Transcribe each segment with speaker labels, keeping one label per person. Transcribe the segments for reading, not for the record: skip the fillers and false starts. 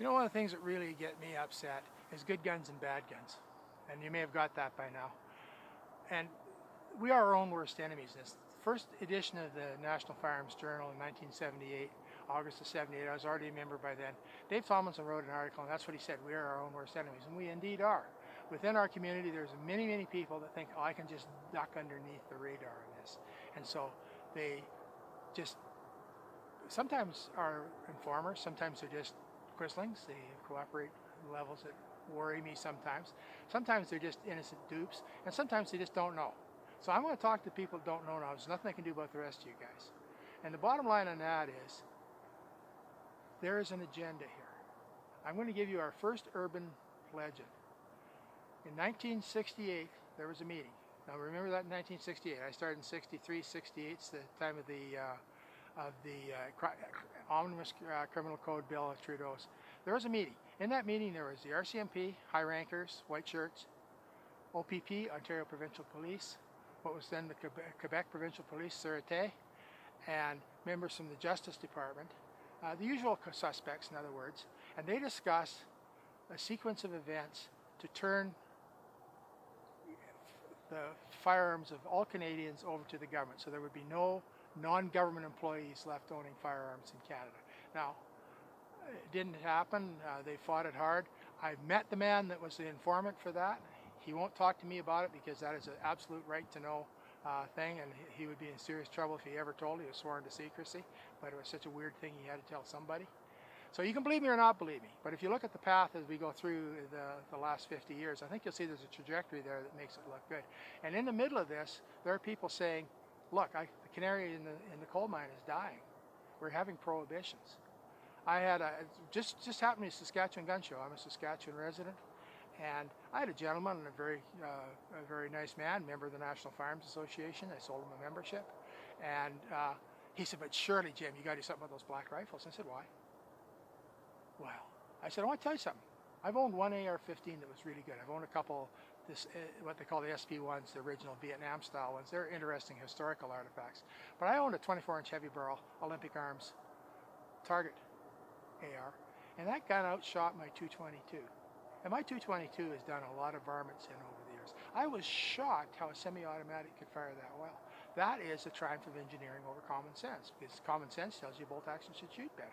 Speaker 1: You know, one of the things that really get me upset is good guns and bad guns. And you may have got that by now. And we are our own worst enemies. This first edition of the National Firearms Journal in 1978, August of 78, I was already a member by then. Dave Tomlinson wrote an article, and that's what he said: we are our own worst enemies. And we indeed are. Within our community, there's many, many people that think, oh, I can just duck underneath the radar in this. And so they just sometimes are informers, sometimes they're just quislings. They cooperate at levels that worry me sometimes. Sometimes they're just innocent dupes, and sometimes they just don't know. So I'm going to talk to people that don't know now. There's nothing I can do about the rest of you guys. And the bottom line on that is, there is an agenda here. I'm going to give you our first urban legend. In 1968, there was a meeting. Now remember that in 1968. I started in 63, 68. It's the time of the omnibus criminal code bill of Trudeau's. There was a meeting. In that meeting, there was the RCMP, high rankers, white shirts, OPP, Ontario Provincial Police, what was then the Quebec Provincial Police, Sûreté, and members from the Justice Department, the usual suspects, in other words, and they discussed a sequence of events to turn the firearms of all Canadians over to the government, so there would be no non-government employees left owning firearms in Canada. Now, it didn't happen. They fought it hard. I've met the man that was the informant for that. He won't talk to me about it because that is an absolute right to know thing, and he would be in serious trouble if he ever told. He was sworn to secrecy, but it was such a weird thing he had to tell somebody. So you can believe me or not believe me, but if you look at the path as we go through the last 50 years, I think you'll see there's a trajectory there that makes it look good. And in the middle of this, there are people saying, look, the canary in the coal mine is dying. We're having prohibitions. I had just happened to be a Saskatchewan gun show. I'm a Saskatchewan resident, and I had a gentleman, and a very nice man, member of the National Firearms Association. I sold him a membership, and he said, "But surely, Jim, you got to do something about those black rifles." I said, "Why?" Well, I said, "I want to tell you something. I've owned one AR-15 that was really good. I've owned a couple, what they call the SP-1s, the original Vietnam-style ones. They're interesting historical artifacts. But I owned a 24-inch heavy barrel Olympic Arms Target AR, and that gun outshot my 222. And my 222 has done a lot of varmints in over the years. I was shocked how a semi-automatic could fire that well. That is a triumph of engineering over common sense, because common sense tells you bolt action should shoot better.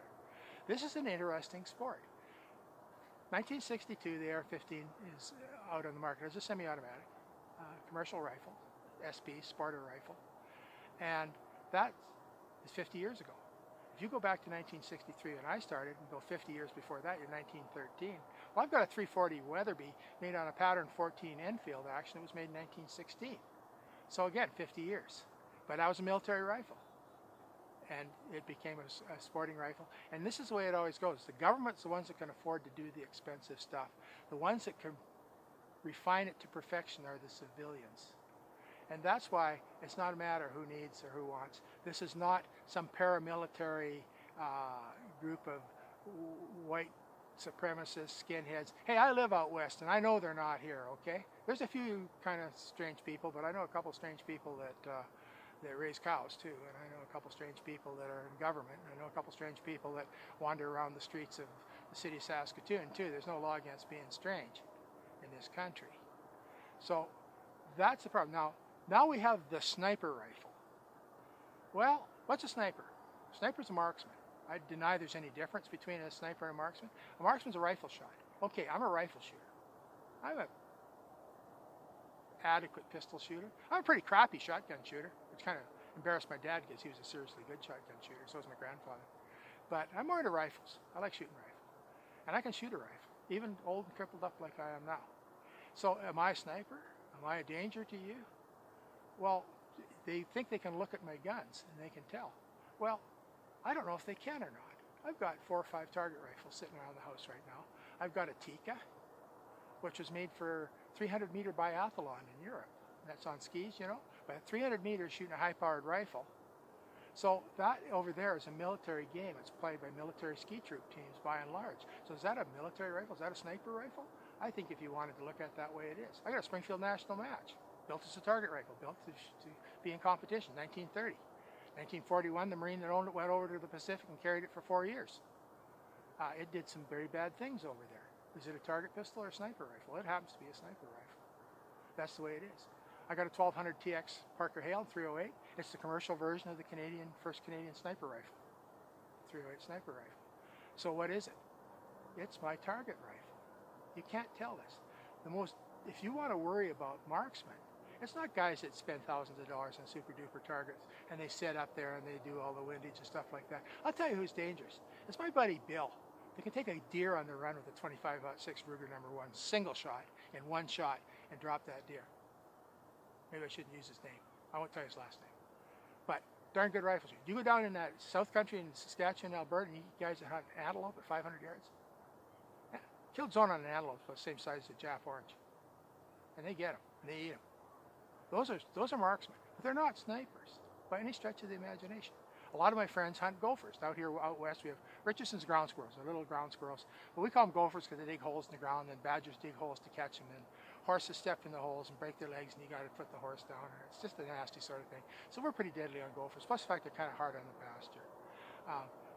Speaker 1: This is an interesting sport. 1962, the AR-15 is out on the market as a semi-automatic commercial rifle, SP, Sparta rifle, and that is 50 years ago. If you go back to 1963 when I started and go 50 years before that, you're 1913. Well, I've got a 340 Weatherby made on a pattern 14 Enfield action. It was made in 1916. So again, 50 years. But that was a military rifle. And it became a sporting rifle. And this is the way it always goes. The government's the ones that can afford to do the expensive stuff. The ones that can refine it to perfection are the civilians. And that's why it's not a matter who needs or who wants. This is not some paramilitary group of white supremacist skinheads. Hey, I live out west, and I know they're not here, okay? There's a few kind of strange people, but I know a couple strange people that raise cows, too. And I know a couple strange people that are in government. And I know a couple strange people that wander around the streets of the city of Saskatoon, too. There's no law against being strange in this country. So that's the problem. Now we have the sniper rifle. Well, what's a sniper? A sniper's a marksman. I deny there's any difference between a sniper and a marksman. A marksman's a rifle shot. Okay, I'm a rifle shooter. I'm an adequate pistol shooter. I'm a pretty crappy shotgun shooter, which kind of embarrassed my dad because he was a seriously good shotgun shooter. So was my grandfather. But I'm more into rifles. I like shooting rifles. And I can shoot a rifle, even old and crippled up like I am now. So am I a sniper? Am I a danger to you? Well, they think they can look at my guns and they can tell. Well, I don't know if they can or not. I've got 4 or 5 target rifles sitting around the house right now. I've got a Tikka, which was made for 300-meter biathlon in Europe. That's on skis, you know, but 300 meters shooting a high-powered rifle. So that over there is a military game. It's played by military ski troop teams by and large. So is that a military rifle? Is that a sniper rifle? I think if you wanted to look at it that way, it is. I got a Springfield National Match, built as a target rifle, built to be in competition, 1930. 1941, the Marine that owned it went over to the Pacific and carried it for 4 years. It did some very bad things over there. Is it a target pistol or a sniper rifle? It happens to be a sniper rifle. That's the way it is. I got a 1200 TX Parker Hale 308. It's the commercial version of the first Canadian sniper rifle. 308 sniper rifle. So what is it? It's my target rifle. You can't tell this. If you want to worry about marksmen, it's not guys that spend thousands of dollars on super duper targets and they sit up there and they do all the windage and stuff like that. I'll tell you who's dangerous. It's my buddy Bill. They can take a deer on the run with a 25-06 Ruger #1 single shot in one shot and drop that deer. Maybe I shouldn't use his name. I won't tell you his last name. But darn good rifles. You go down in that South Country in Saskatchewan, Alberta, and you guys that hunt antelope at 500 yards. Yeah, killed zone on an antelope the same size as a Jap orange. And they get them, and they eat them. Those are marksmen, but they're not snipers by any stretch of the imagination. A lot of my friends hunt gophers. Out here out west, we have Richardson's ground squirrels, the little ground squirrels. But we call them gophers because they dig holes in the ground, and badgers dig holes to catch them, and horses step in the holes and break their legs, and you got to put the horse down. It's just a nasty sort of thing. So we're pretty deadly on gophers, plus the fact they're kind of hard on the pasture.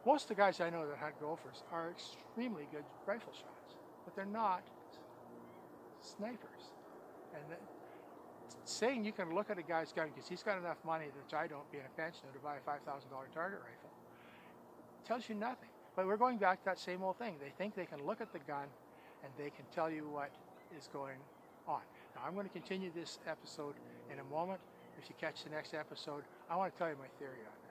Speaker 1: Most of the guys I know that hunt gophers are extremely good rifle shots, but they're not snipers. And saying you can look at a guy's gun because he's got enough money, which I don't, being a pensioner, to buy a $5,000 target rifle, tells you nothing. But we're going back to that same old thing. They think they can look at the gun and they can tell you what is going on. Now, I'm going to continue this episode in a moment. If you catch the next episode, I want to tell you my theory on it.